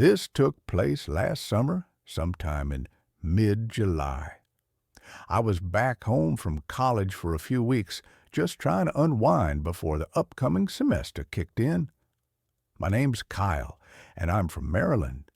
This took place last summer, sometime in mid-July. I was back home from college for a few weeks, just trying to unwind before the upcoming semester kicked in. My name's Kyle, and I'm from Maryland.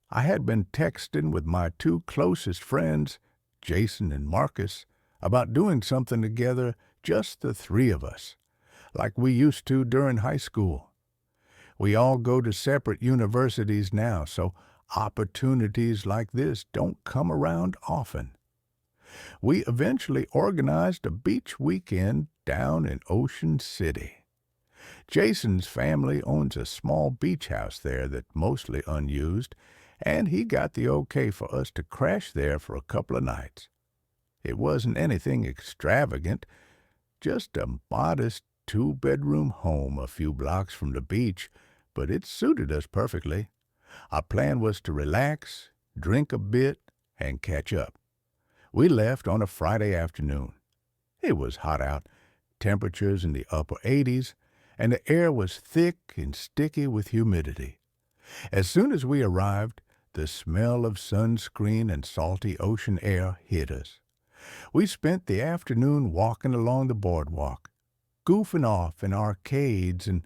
I had been texting with my two closest friends, Jason and Marcus, about doing something together, just the three of us, like we used to during high school. We all go to separate universities now, so opportunities like this don't come around often. We eventually organized a beach weekend down in Ocean City. Jason's family owns a small beach house there that's mostly unused, and he got the okay for us to crash there for a couple of nights. It wasn't anything extravagant, just a modest two-bedroom home a few blocks from the beach, but it suited us perfectly. Our plan was to relax, drink a bit, and catch up. We left on a Friday afternoon. It was hot out, temperatures in the upper 80s, and the air was thick and sticky with humidity. As soon as we arrived, the smell of sunscreen and salty ocean air hit us. We spent the afternoon walking along the boardwalk, goofing off in arcades and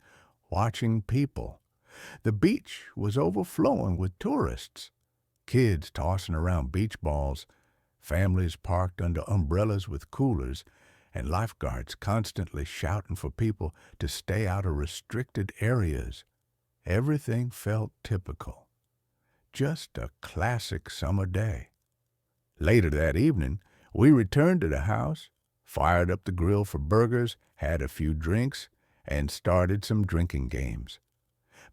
watching people. The beach was overflowing with tourists, kids tossing around beach balls, families parked under umbrellas with coolers, and lifeguards constantly shouting for people to stay out of restricted areas. Everything felt typical. Just a classic summer day. Later that evening, we returned to the house, fired up the grill for burgers, had a few drinks, and started some drinking games.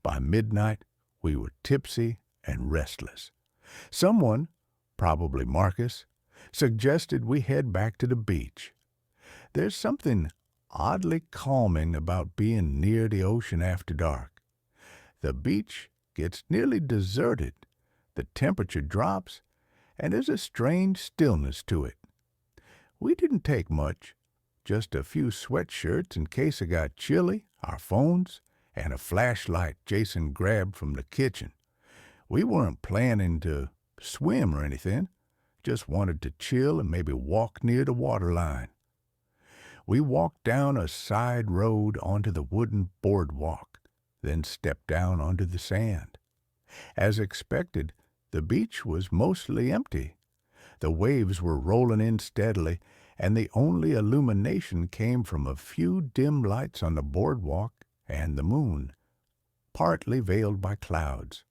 By midnight, we were tipsy and restless. Someone, probably Marcus, suggested we head back to the beach. There's something oddly calming about being near the ocean after dark. The beach gets nearly deserted, the temperature drops, and there's a strange stillness to it. We didn't take much, just a few sweatshirts in case it got chilly, our phones, and a flashlight Jason grabbed from the kitchen. We weren't planning to swim or anything, just wanted to chill and maybe walk near the waterline. We walked down a side road onto the wooden boardwalk, then stepped down onto the sand. As expected, the beach was mostly empty. The waves were rolling in steadily, and the only illumination came from a few dim lights on the boardwalk and the moon, partly veiled by clouds.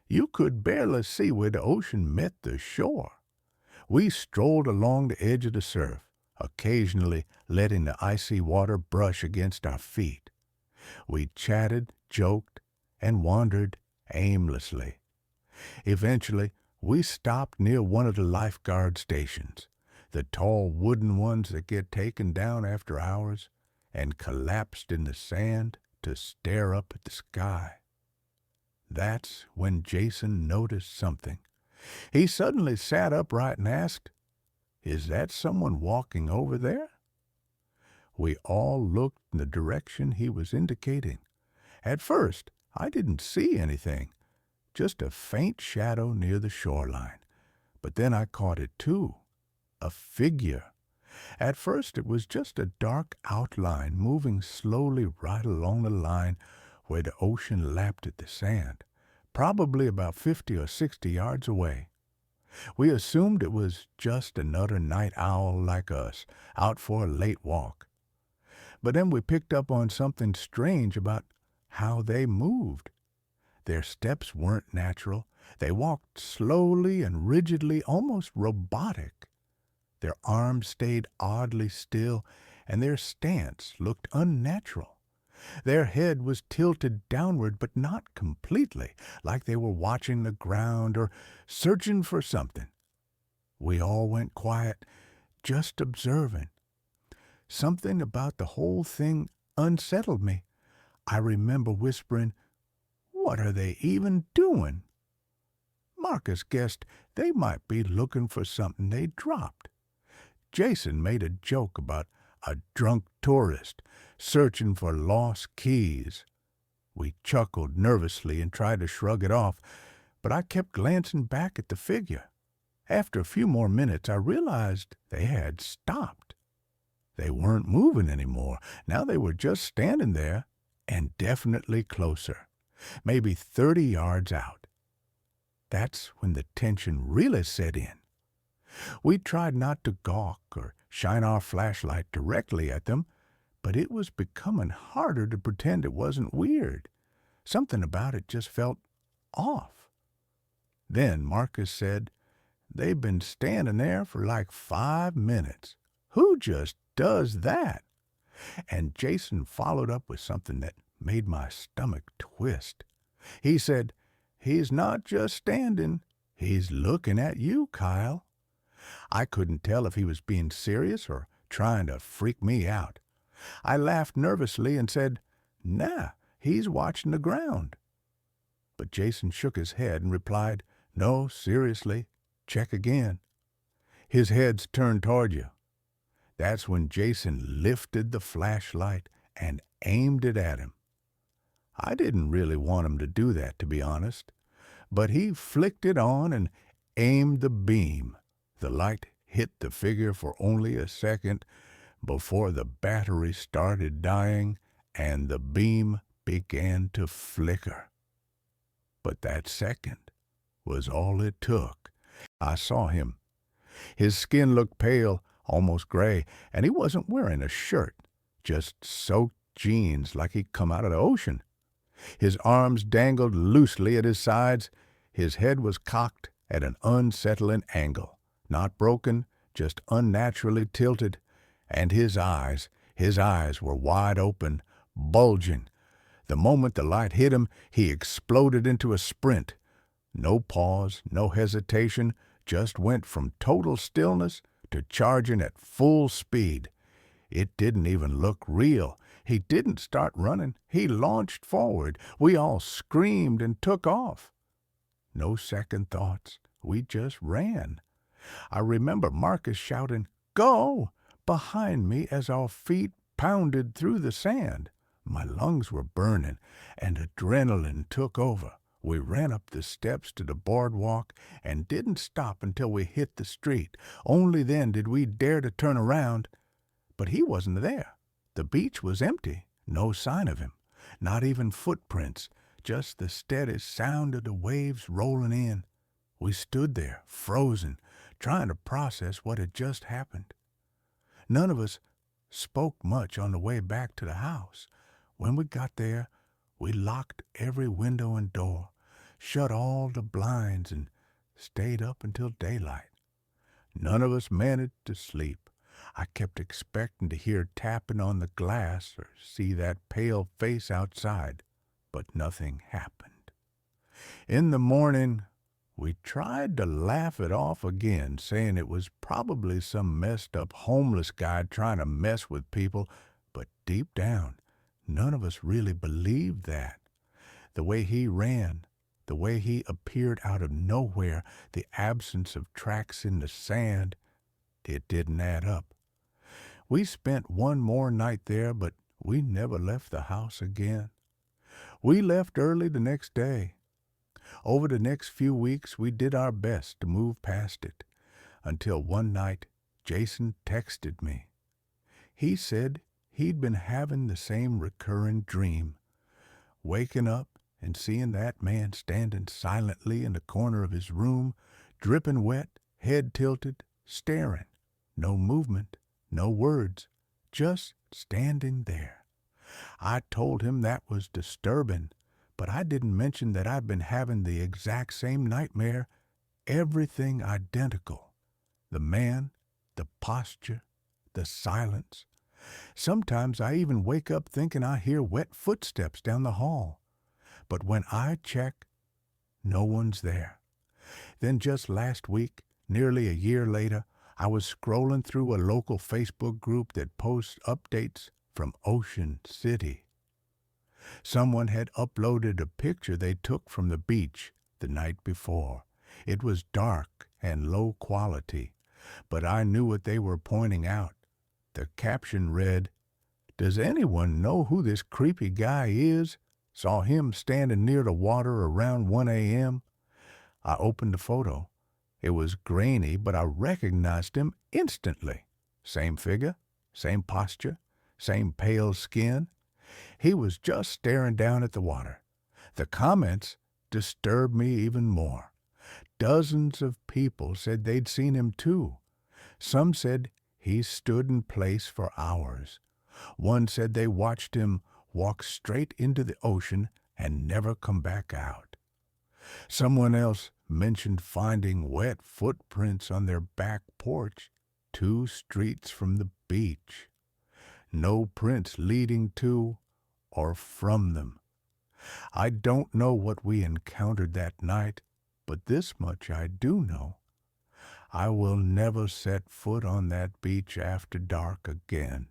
You could barely see where the ocean met the shore. We strolled along the edge of the surf, occasionally letting the icy water brush against our feet. We chatted, joked, and wandered aimlessly. Eventually, we stopped near one of the lifeguard stations, the tall wooden ones that get taken down after hours, and collapsed in the sand to stare up at the sky. That's when Jason noticed something. He suddenly sat upright and asked, "Is that someone walking over there?" We all looked in the direction he was indicating. At first, I didn't see anything, just a faint shadow near the shoreline. But then I caught it too, a figure. At first it was just a dark outline moving slowly right along the line where the ocean lapped at the sand, probably about 50 or 60 yards away. We assumed it was just another night owl like us, out for a late walk. But then we picked up on something strange about how they moved. Their steps weren't natural. They walked slowly and rigidly, almost robotic. Their arms stayed oddly still, and their stance looked unnatural. Their head was tilted downward, but not completely, like they were watching the ground or searching for something. We all went quiet, just observing. Something about the whole thing unsettled me. I remember whispering, "What are they even doing?" Marcus guessed they might be looking for something they dropped. Jason made a joke about a drunk tourist searching for lost keys. We chuckled nervously and tried to shrug it off, but I kept glancing back at the figure. After a few more minutes, I realized they had stopped. They weren't moving anymore. Now they were just standing there and definitely closer, maybe 30 yards out. That's when the tension really set in. We tried not to gawk or shine our flashlight directly at them, but it was becoming harder to pretend it wasn't weird. Something about it just felt off. Then Marcus said, "They've been standing there for like 5 minutes. Who just does that?" And Jason followed up with something that made my stomach twist. He said, "He's not just standing, he's looking at you, Kyle." I couldn't tell if he was being serious or trying to freak me out. I laughed nervously and said, "Nah, he's watching the ground." But Jason shook his head and replied, "No, seriously, check again." His head's turned toward you. That's when Jason lifted the flashlight and aimed it at him. I didn't really want him to do that, to be honest, but he flicked it on and aimed the beam. The light hit the figure for only a second before the battery started dying and the beam began to flicker. But that second was all it took. I saw him. His skin looked pale, almost gray, and he wasn't wearing a shirt, just soaked jeans like he'd come out of the ocean. His arms dangled loosely at his sides. His head was cocked at an unsettling angle, not broken, just unnaturally tilted, and his eyes were wide open, bulging. The moment the light hit him, he exploded into a sprint. No pause, no hesitation, just went from total stillness to charging at full speed. It didn't even look real. He didn't start running. He launched forward. We all screamed and took off. No second thoughts. We just ran. I remember Marcus shouting, "Go!" behind me as our feet pounded through the sand. My lungs were burning, and adrenaline took over. We ran up the steps to the boardwalk and didn't stop until we hit the street. Only then did we dare to turn around. But he wasn't there. The beach was empty. No sign of him. Not even footprints. Just the steady sound of the waves rolling in. We stood there, frozen, trying to process what had just happened. None of us spoke much on the way back to the house. When we got there, we locked every window and door, shut all the blinds, and stayed up until daylight. None of us managed to sleep. I kept expecting to hear tapping on the glass or see that pale face outside, but nothing happened. In the morning, we tried to laugh it off again, saying it was probably some messed up homeless guy trying to mess with people, but deep down, none of us really believed that. The way he ran, the way he appeared out of nowhere, the absence of tracks in the sand, it didn't add up. We spent one more night there, but we never left the house again. We left early the next day. Over the next few weeks, we did our best to move past it, until one night Jason texted me. He said he'd been having the same recurring dream, waking up and seeing that man standing silently in the corner of his room, dripping wet, head tilted, staring. No movement, no words, just standing there. I told him that was disturbing, but I didn't mention that I'd been having the exact same nightmare, everything identical. The man, the posture, the silence. Sometimes I even wake up thinking I hear wet footsteps down the hall. But when I check, no one's there. Then just last week, nearly a year later, I was scrolling through a local Facebook group that posts updates from Ocean City. Someone had uploaded a picture they took from the beach the night before. It was dark and low quality, but I knew what they were pointing out. The caption read, "Does anyone know who this creepy guy is? Saw him standing near the water around 1 a.m. I opened the photo. It was grainy, but I recognized him instantly. Same figure, same posture, same pale skin. He was just staring down at the water. The comments disturbed me even more. Dozens of people said they'd seen him too. Some said he stood in place for hours. One said they watched him walk straight into the ocean and never come back out. Someone else mentioned finding wet footprints on their back porch 2 streets from the beach. No prints leading to or from them. I don't know what we encountered that night, but this much I do know. I will never set foot on that beach after dark again.